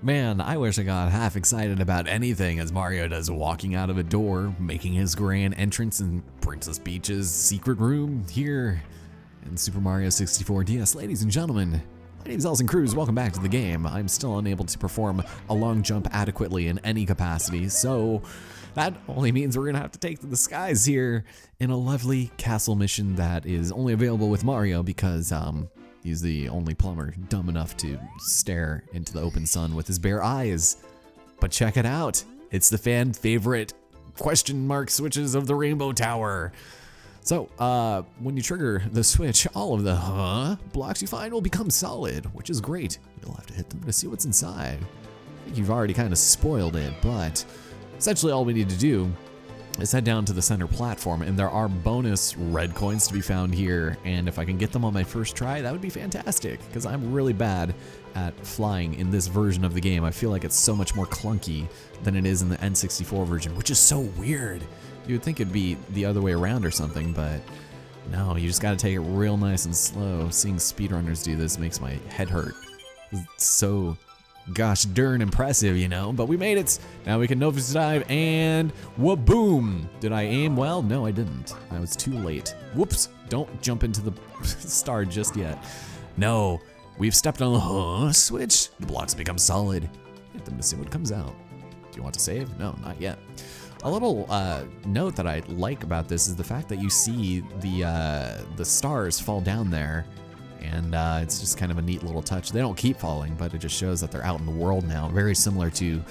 Man, I wish I got half excited about anything as Mario does walking out of a door, making his grand entrance in Princess Peach's secret room here in Super Mario 64 DS. Ladies and gentlemen, my name's Elson Cruz, welcome back to the game. I'm still unable to perform a long jump adequately in any capacity, so that only means we're gonna have to take to the skies here in a lovely castle mission that is only available with Mario because, he's the only plumber dumb enough to stare into the open sun with his bare eyes. But check it out. It's the fan favorite question mark switches of the Rainbow Tower. So, when you trigger the switch, all of the blocks you find will become solid, which is great. You'll have to hit them to see what's inside. I think you've already kind of spoiled it, but essentially all we need to do is head down to the center platform, and there are bonus red coins to be found here, and if I can get them on my first try, that would be fantastic, because I'm really bad at flying in this version of the game. I feel like it's so much more clunky than it is in the N64 version, which is so weird. You would think it'd be the other way around or something, but no, you just gotta take it real nice and slow. Seeing speedrunners do this makes my head hurt. It's so gosh darn impressive, you know, but we made it. Now we can nose dive and wha-boom. Did I aim well? No, I didn't. I was too late. Whoops, don't jump into the star just yet. No, we've stepped on the switch. The blocks become solid. Hit them to see what comes out. Do you want to save? No, not yet. A little note that I like about this is the fact that you see the stars fall down there. And it's just kind of a neat little touch. They don't keep falling, but it just shows that they're out in the world now. Very similar to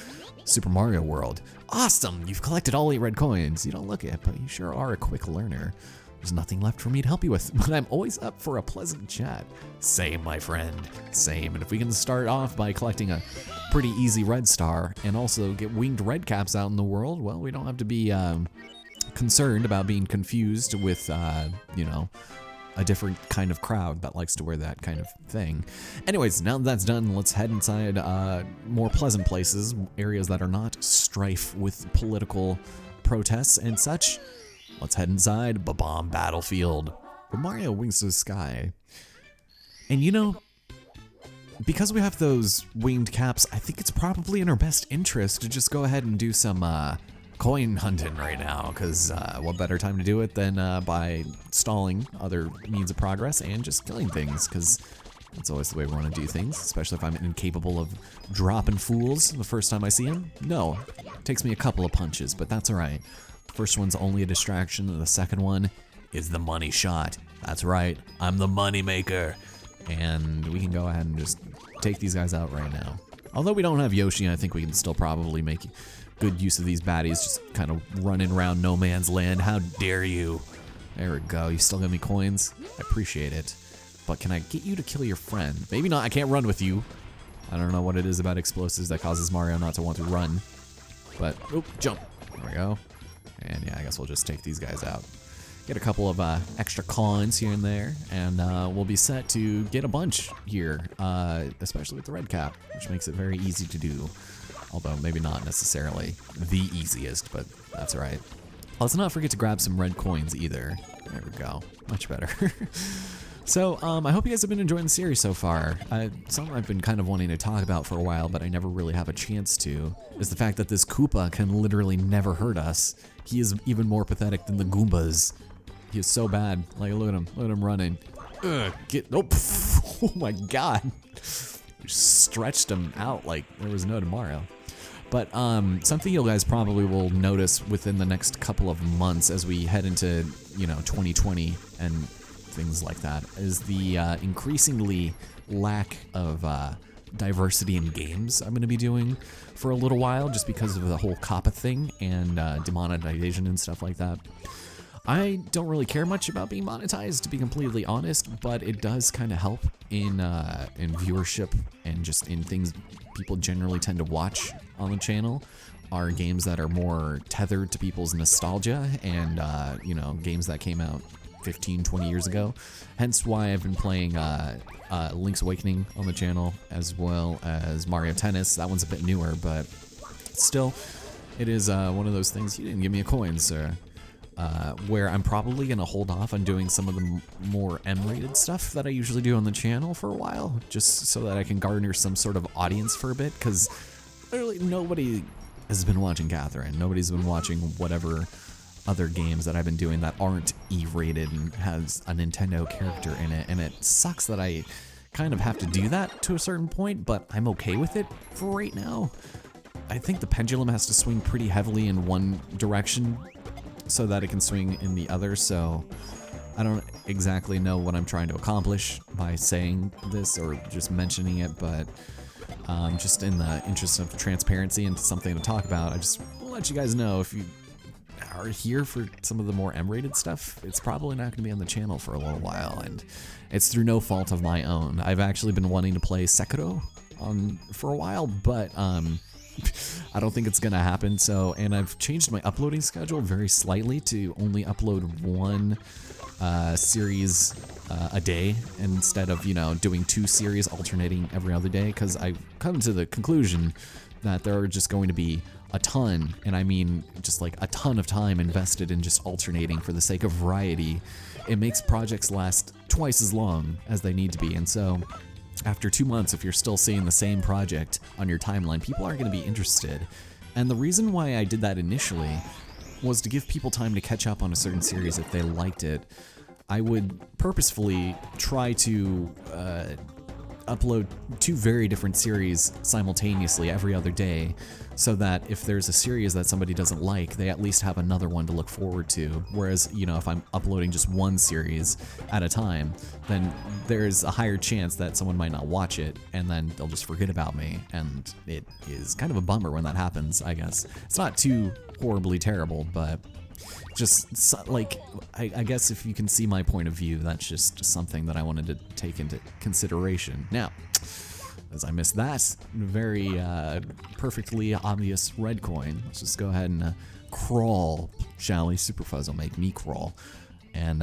Super Mario World. Awesome! You've collected all 8 red coins. You don't look it, but you sure are a quick learner. There's nothing left for me to help you with, but I'm always up for a pleasant chat. Same, my friend. Same. And if we can start off by collecting a pretty easy red star and also get winged red caps out in the world, well, we don't have to be concerned about being confused with, you know, a different kind of crowd that likes to wear that kind of thing. Anyways, now that that's done, let's head inside more pleasant places, areas that are not strife with political protests and such. Let's head inside Bob-Omb Battlefield, where Mario wings to the sky. And you know, because we have those winged caps, I think it's probably in our best interest to just go ahead and do some coin hunting right now, because what better time to do it than by stalling other means of progress and just killing things, because that's always the way we want to do things, especially if I'm incapable of dropping fools the first time I see them. No, it takes me a couple of punches, but that's alright. First one's only a distraction, and the second one is the money shot. That's right, I'm the money maker, and we can go ahead and just take these guys out right now. Although we don't have Yoshi, I think we can still probably make good use of these baddies, just kind of running around no man's land. How dare you? There we go. You still got me coins? I appreciate it. But can I get you to kill your friend? Maybe not. I can't run with you. I don't know what it is about explosives that causes Mario not to want to run. But, oh, jump. There we go. And yeah, I guess we'll just take these guys out. Get a couple of extra coins here and there, and we'll be set to get a bunch here, especially with the red cap, which makes it very easy to do. Although maybe not necessarily the easiest, but that's all right. Let's not forget to grab some red coins either. There we go, much better. So, I hope you guys have been enjoying the series so far. Something I've been kind of wanting to talk about for a while, but I never really have a chance to, is the fact that this Koopa can literally never hurt us. He is even more pathetic than the Goombas. He is so bad. Like, look at him running. Ugh, oh my god. Stretched him out like there was no tomorrow. But something you guys probably will notice within the next couple of months as we head into, you know, 2020 and things like that is the increasingly lack of diversity in games I'm going to be doing for a little while, just because of the whole COPPA thing and demonetization and stuff like that. I don't really care much about being monetized, to be completely honest, but it does kind of help in viewership and just in things people generally tend to watch on the channel are games that are more tethered to people's nostalgia and, you know, games that came out 15, 20 years ago. Hence why I've been playing Link's Awakening on the channel, as well as Mario Tennis. That one's a bit newer, but still, it is one of those things. You didn't give me a coin, sir. where I'm probably gonna hold off on doing some of the more M-rated stuff that I usually do on the channel for a while, just so that I can garner some sort of audience for a bit, because literally nobody has been watching Catherine. Nobody's been watching whatever other games that I've been doing that aren't E-rated and has a Nintendo character in it, and it sucks that I kind of have to do that to a certain point, but I'm okay with it for right now. I think the pendulum has to swing pretty heavily in one direction so that it can swing in the other, so I don't exactly know what I'm trying to accomplish by saying this or just mentioning it, but just in the interest of transparency and something to talk about, I just will let you guys know if you are here for some of the more M-rated stuff, it's probably not going to be on the channel for a little while, and it's through no fault of my own. I've actually been wanting to play Sekiro for a while, but I don't think it's gonna happen. So, and I've changed my uploading schedule very slightly to only upload one series a day instead of, you know, doing 2 series alternating every other day, because I've come to the conclusion that there are just going to be a ton, and I mean just like a ton of time invested in just alternating for the sake of variety. It makes projects last twice as long as they need to be, and so after 2 months, if you're still seeing the same project on your timeline, people aren't going to be interested. And the reason why I did that initially was to give people time to catch up on a certain series if they liked it. I would purposefully try to upload 2 very different series simultaneously every other day, so that if there's a series that somebody doesn't like, they at least have another one to look forward to. Whereas, you know, if I'm uploading just one series at a time, then there's a higher chance that someone might not watch it, and then they'll just forget about me, and it is kind of a bummer when that happens, I guess. It's not too horribly terrible, but just like, I guess if you can see my point of view, that's just something that I wanted to take into consideration. Now, as I missed that very perfectly obvious red coin, let's just go ahead and crawl, shall we? Super Fuzz will make me crawl, and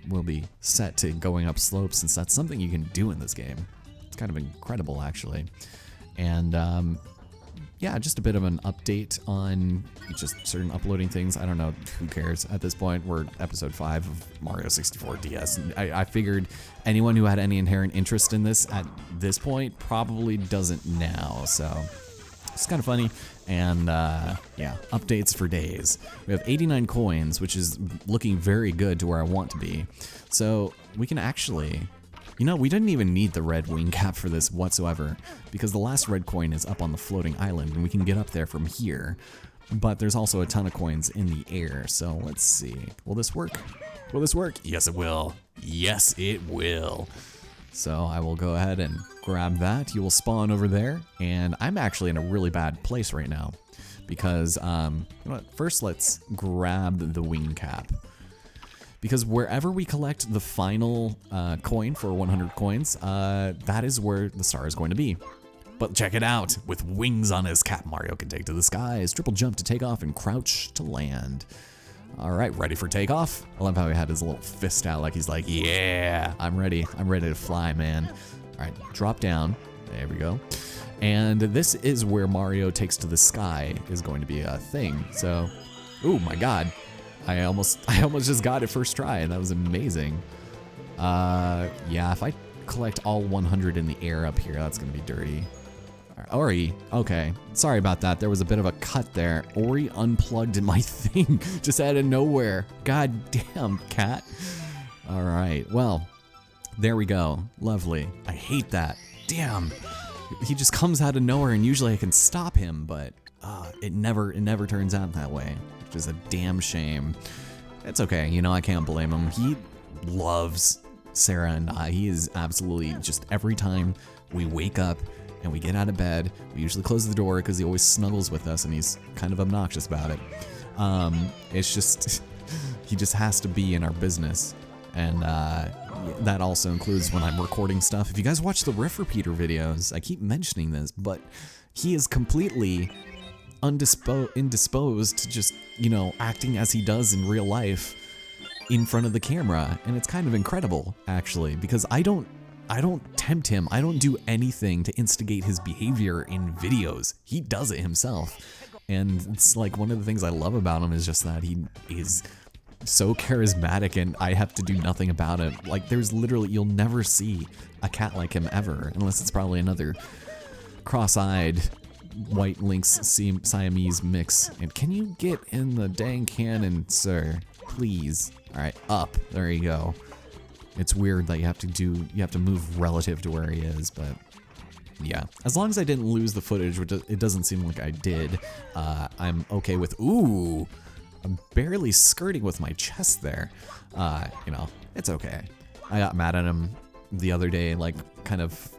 we'll be set to going up slopes, since that's something you can do in this game. It's kind of incredible, actually. And yeah, just a bit of an update on just certain uploading things. I don't know, who cares at this point? We're episode 5 of Mario 64 DS. And I figured anyone who had any inherent interest in this at this point probably doesn't now, so it's kind of funny. And yeah, updates for days. We have 89 coins, which is looking very good to where I want to be. So we can actually, you know, we didn't even need the red wing cap for this whatsoever, because the last red coin is up on the floating island, and we can get up there from here. But there's also a ton of coins in the air, so let's see. Will this work? Will this work? Yes, it will. Yes, it will. So I will go ahead and grab that. You will spawn over there, and I'm actually in a really bad place right now, because, you know what? First, let's grab the wing cap. Because wherever we collect the final coin for 100 coins, that is where the star is going to be. But check it out! With wings on his cap, Mario can take to the skies, triple jump to take off, and crouch to land. Alright, ready for takeoff? I love how he had his little fist out like he's like, yeah, I'm ready to fly, man. Alright, drop down. There we go. And this is where Mario takes to the sky is going to be a thing. So, oh my god. I almost just got it first try, and that was amazing. Yeah, if I collect all 100 in the air up here, that's gonna be dirty. Ori, okay, sorry about that. There was a bit of a cut there. Ori unplugged my thing just out of nowhere. God damn, cat. All right, well, there we go. Lovely. I hate that. Damn. He just comes out of nowhere, and usually I can stop him, but it never turns out that way, which is a damn shame. It's okay, you know, I can't blame him. He loves Sarah and I. He is absolutely just, every time we wake up and we get out of bed, we usually close the door because he always snuggles with us, and he's kind of obnoxious about it. It's just, he just has to be in our business. And that also includes when I'm recording stuff. If you guys watch the Riff Repeater videos, I keep mentioning this, but he is completely indisposed to just, you know, acting as he does in real life in front of the camera. And it's kind of incredible, actually, because I don't tempt him. I don't do anything to instigate his behavior in videos. He does it himself. And it's like one of the things I love about him is just that he is so charismatic and I have to do nothing about it. Like there's literally, you'll never see a cat like him ever, unless it's probably another cross-eyed white lynx Siamese mix. And can you get in the dang cannon, sir? Please. All right, up. There you go. It's weird that you have to move relative to where he is, but yeah. As long as I didn't lose the footage, which it doesn't seem like I did, I'm okay with, ooh, I'm barely skirting with my chest there. You know, it's okay. I got mad at him the other day, like kind of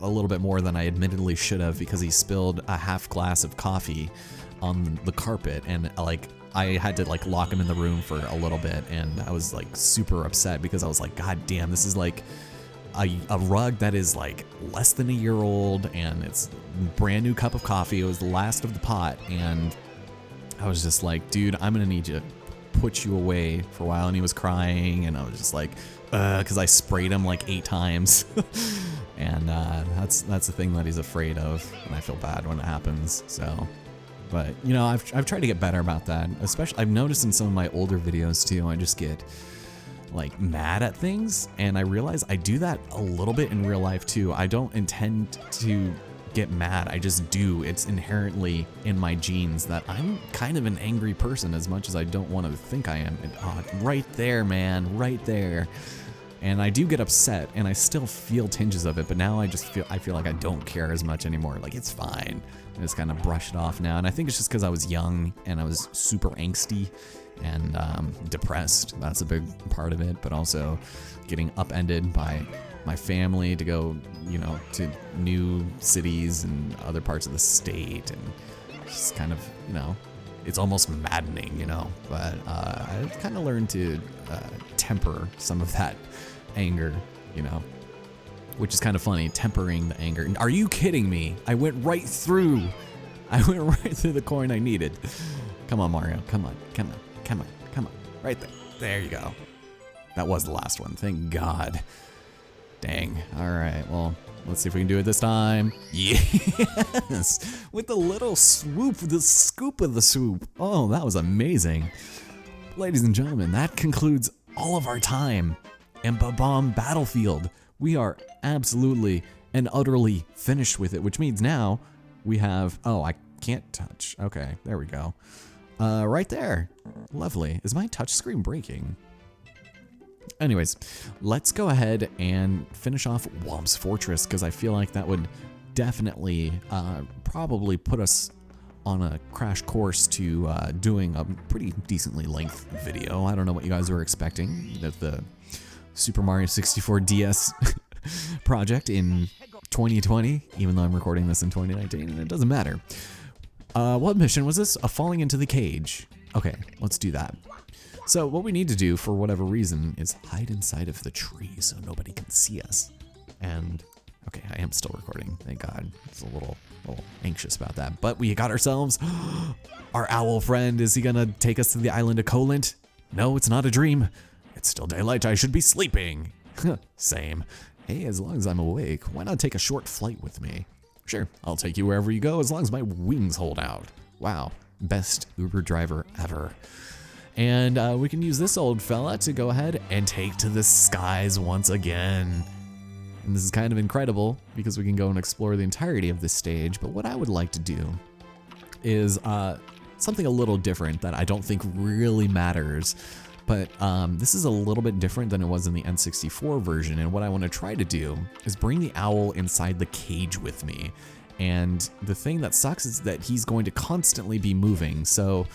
a little bit more than I admittedly should have, because he spilled a half glass of coffee on the carpet, and like I had to like lock him in the room for a little bit, and I was like super upset because I was like, God damn, this is like a rug that is like less than a year old, and it's brand new cup of coffee. It was the last of the pot, and I was just like, dude, I'm gonna need to put you away for a while. And he was crying, and I was just like, because I sprayed him like 8 times. And that's the thing that he's afraid of, and I feel bad when it happens. So, but you know, I've tried to get better about that. Especially, I've noticed in some of my older videos too, I just get like mad at things, and I realize I do that a little bit in real life too. I don't intend to get mad, I just do. It's inherently in my genes that I'm kind of an angry person, as much as I don't want to think I am. And, oh, right there, man, right there. And I do get upset, and I still feel tinges of it, but now I feel like I don't care as much anymore. Like, it's fine. I just kind of brush it off now. And I think it's just because I was young and I was super angsty and depressed. That's a big part of it, but also getting upended by my family to go, you know, to new cities and other parts of the state, and just kind of, you know, it's almost maddening, you know. But I've kind of learned to temper some of that anger, you know, which is kind of funny, tempering the anger. Are you kidding me? I went right through the coin I needed. Come on, Mario, come on. Right there. There you go. That was the last one, thank God. Dang. All right, well, let's see if we can do it this time. Yes! With the little swoop, the scoop of the swoop. Oh, that was amazing. Ladies and gentlemen, that concludes all of our time in Bob-Omb Battlefield. We are absolutely and utterly finished with it, which means now we have, oh, I can't touch. Okay, there we go. Right there. Lovely. Is my touch screen breaking? Anyways, let's go ahead and finish off Whomp's Fortress, because I feel like that would definitely probably put us on a crash course to doing a pretty decently length video. I don't know what you guys were expecting, that the Super Mario 64 DS project in 2020, even though I'm recording this in 2019, and it doesn't matter. What mission was this? Falling into the cage. Okay, let's do that. So what we need to do, for whatever reason, is hide inside of the tree so nobody can see us. And, okay, I am still recording, thank God. It's a little anxious about that. But we got ourselves our owl friend. Is he gonna take us to the island of Colent? No, it's not a dream. It's still daylight, I should be sleeping. Same. Hey, as long as I'm awake, why not take a short flight with me? Sure, I'll take you wherever you go as long as my wings hold out. Wow, best Uber driver ever. And we can use this old fella to go ahead and take to the skies once again. And this is kind of incredible because we can go and explore the entirety of this stage. But what I would like to do is something a little different that I don't think really matters. But this is a little bit different than it was in the N64 version. And what I want to try to do is bring the owl inside the cage with me. And the thing that sucks is that he's going to constantly be moving. So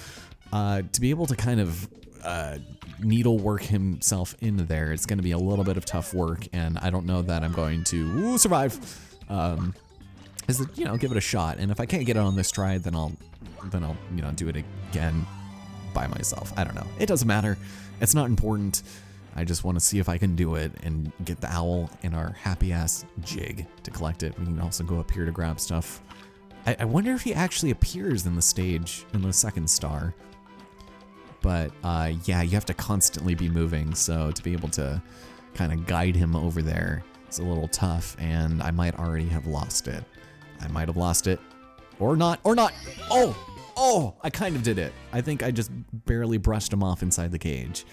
to be able to kind of needlework himself in there, it's going to be a little bit of tough work, and I don't know that I'm going to survive. Is you know, give it a shot, and if I can't get it on this try, then I'll you know, do it again by myself. I don't know. It doesn't matter. It's not important. I just want to see if I can do it and get the owl in our happy ass jig to collect it. We can also go up here to grab stuff. I wonder if he actually appears in the stage in the second star. But yeah, you have to constantly be moving, so to be able to kind of guide him over there is a little tough, and I might already have lost it. I might have lost it, or not, or not. Oh, Oh, I kind of did it. I think I just barely brushed him off inside the cage.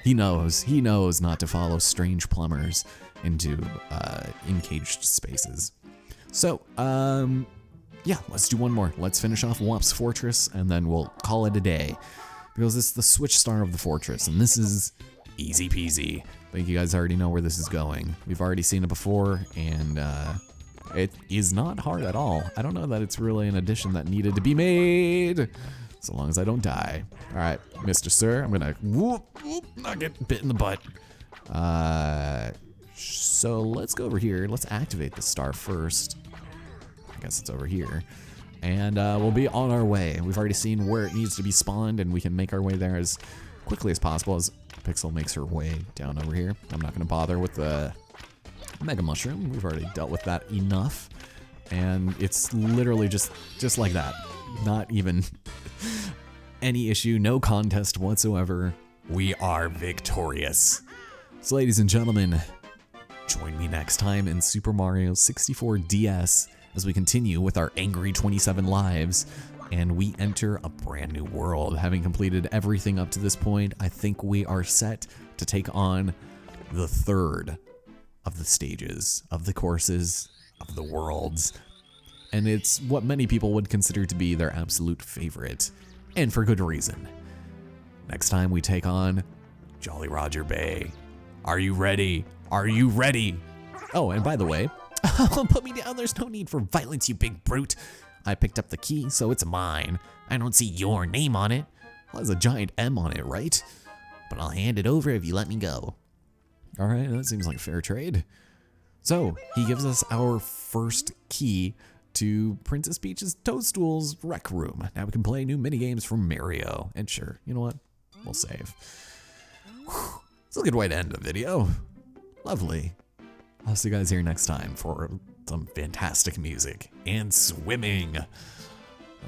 He knows not to follow strange plumbers into encaged spaces. So, yeah, let's do one more. Let's finish off Whomp's fortress, and then we'll call it a day. Because it's the switch star of the fortress, and this is easy peasy. I think you guys already know where this is going. We've already seen it before, and it is not hard at all. I don't know that it's really an addition that needed to be made, so long as I don't die. All right, Mr. Sir, I'm gonna not get bit in the butt. So let's go over here. Let's activate the star first. I guess it's over here. And we'll be on our way. We've already seen where it needs to be spawned, and we can make our way there as quickly as possible as Pixel makes her way down over here. I'm not going to bother with the Mega Mushroom. We've already dealt with that enough. And it's literally just like that. Not even any issue, no contest whatsoever. We are victorious. So ladies and gentlemen, join me next time in Super Mario 64 DS as we continue with our angry 27 lives and we enter a brand new world. Having completed everything up to this point, I think we are set to take on the third of the stages, of the courses, of the worlds. And it's what many people would consider to be their absolute favorite, and for good reason. Next time we take on Jolly Roger Bay. Are you ready? Are you ready? Oh, and by the way, put me down, there's no need for violence, you big brute. I picked up the key, so it's mine. I don't see your name on it. Well, there's a giant M on it, right? But I'll hand it over if you let me go. All right, that seems like fair trade. So, he gives us our first key to Princess Peach's Toadstool's Rec Room. Now we can play new minigames from Mario. And sure, you know what? We'll save. Whew. It's a good way to end the video. Lovely. I'll see you guys here next time for some fantastic music and swimming.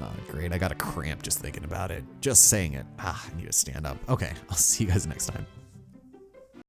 Oh, great. I got a cramp just thinking about it. Just saying it. I need to stand up. Okay, I'll see you guys next time.